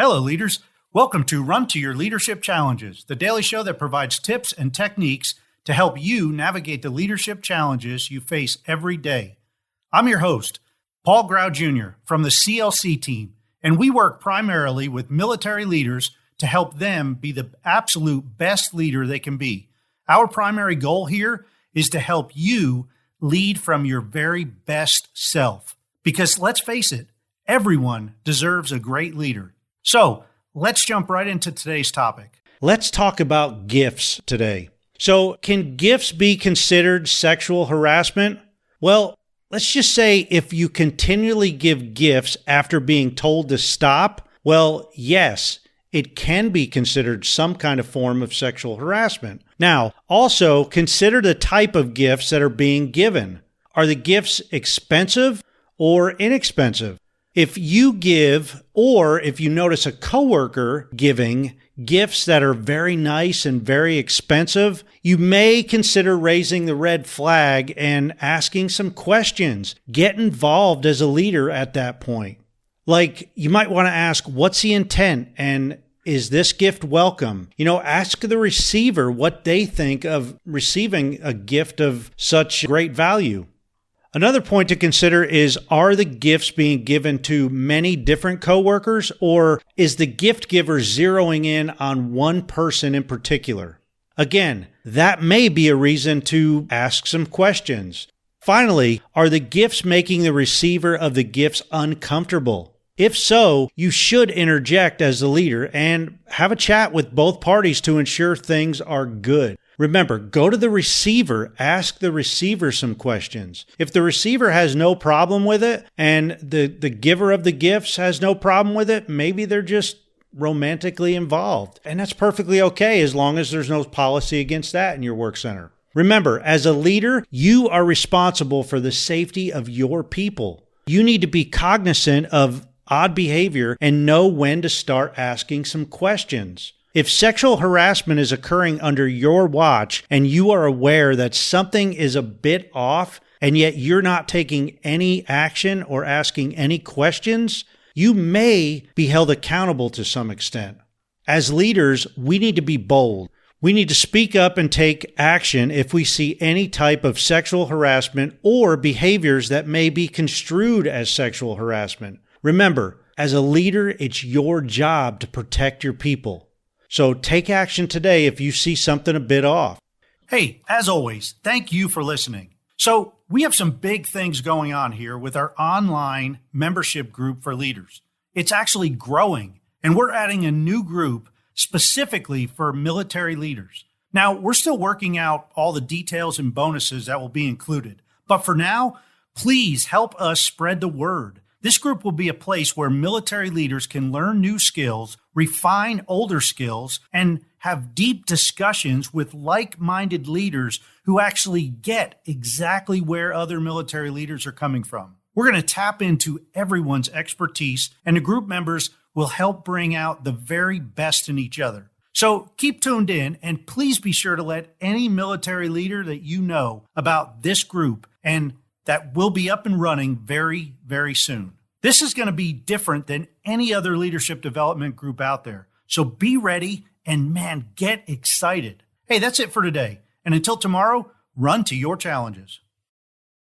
Hello, leaders. Welcome to Run to Your Leadership Challenges, the daily show that provides tips and techniques to help you navigate the leadership challenges you face every day. I'm your host, Paul Grau Jr. from the CLC Team, and we work primarily with military leaders to help them be the absolute best leader they can be. Our primary goal here is to help you lead from your very best self. Because let's face it, everyone deserves a great leader. So let's jump right into today's topic. Let's talk about gifts today. So can gifts be considered sexual harassment? Well, let's just say if you continually give gifts after being told to stop, well, yes, it can be considered some kind of form of sexual harassment. Now, also consider the type of gifts that are being given. Are the gifts expensive or inexpensive? If you give, or if you notice a coworker giving gifts that are very nice and very expensive, you may consider raising the red flag and asking some questions. Get involved as a leader at that point. Like, you might want to ask, what's the intent? And is this gift welcome? Ask the receiver what they think of receiving a gift of such great value. Another point to consider is, are the gifts being given to many different coworkers, or is the gift giver zeroing in on one person in particular? Again, that may be a reason to ask some questions. Finally, are the gifts making the receiver of the gifts uncomfortable? If so, you should interject as the leader and have a chat with both parties to ensure things are good. Remember, go to the receiver, ask the receiver some questions. If the receiver has no problem with it and the giver of the gifts has no problem with it, maybe they're just romantically involved. And that's perfectly okay as long as there's no policy against that in your work center. Remember, as a leader, you are responsible for the safety of your people. You need to be cognizant of odd behavior and know when to start asking some questions. If sexual harassment is occurring under your watch and you are aware that something is a bit off and yet you're not taking any action or asking any questions, you may be held accountable to some extent. As leaders, we need to be bold. We need to speak up and take action if we see any type of sexual harassment or behaviors that may be construed as sexual harassment. Remember, as a leader, it's your job to protect your people. So take action today if you see something a bit off. Hey, as always, thank you for listening. So we have some big things going on here with our online membership group for leaders. It's actually growing, and we're adding a new group specifically for military leaders. Now, we're still working out all the details and bonuses that will be included. But for now, please help us spread the word. This group will be a place where military leaders can learn new skills, refine older skills, and have deep discussions with like-minded leaders who actually get exactly where other military leaders are coming from. We're going to tap into everyone's expertise, and the group members will help bring out the very best in each other. So keep tuned in, and please be sure to let any military leader that you know about this group, and that will be up and running very, very soon. This is going to be different than any other leadership development group out there. So be ready and, man, get excited. Hey, that's it for today. And until tomorrow, run to your challenges.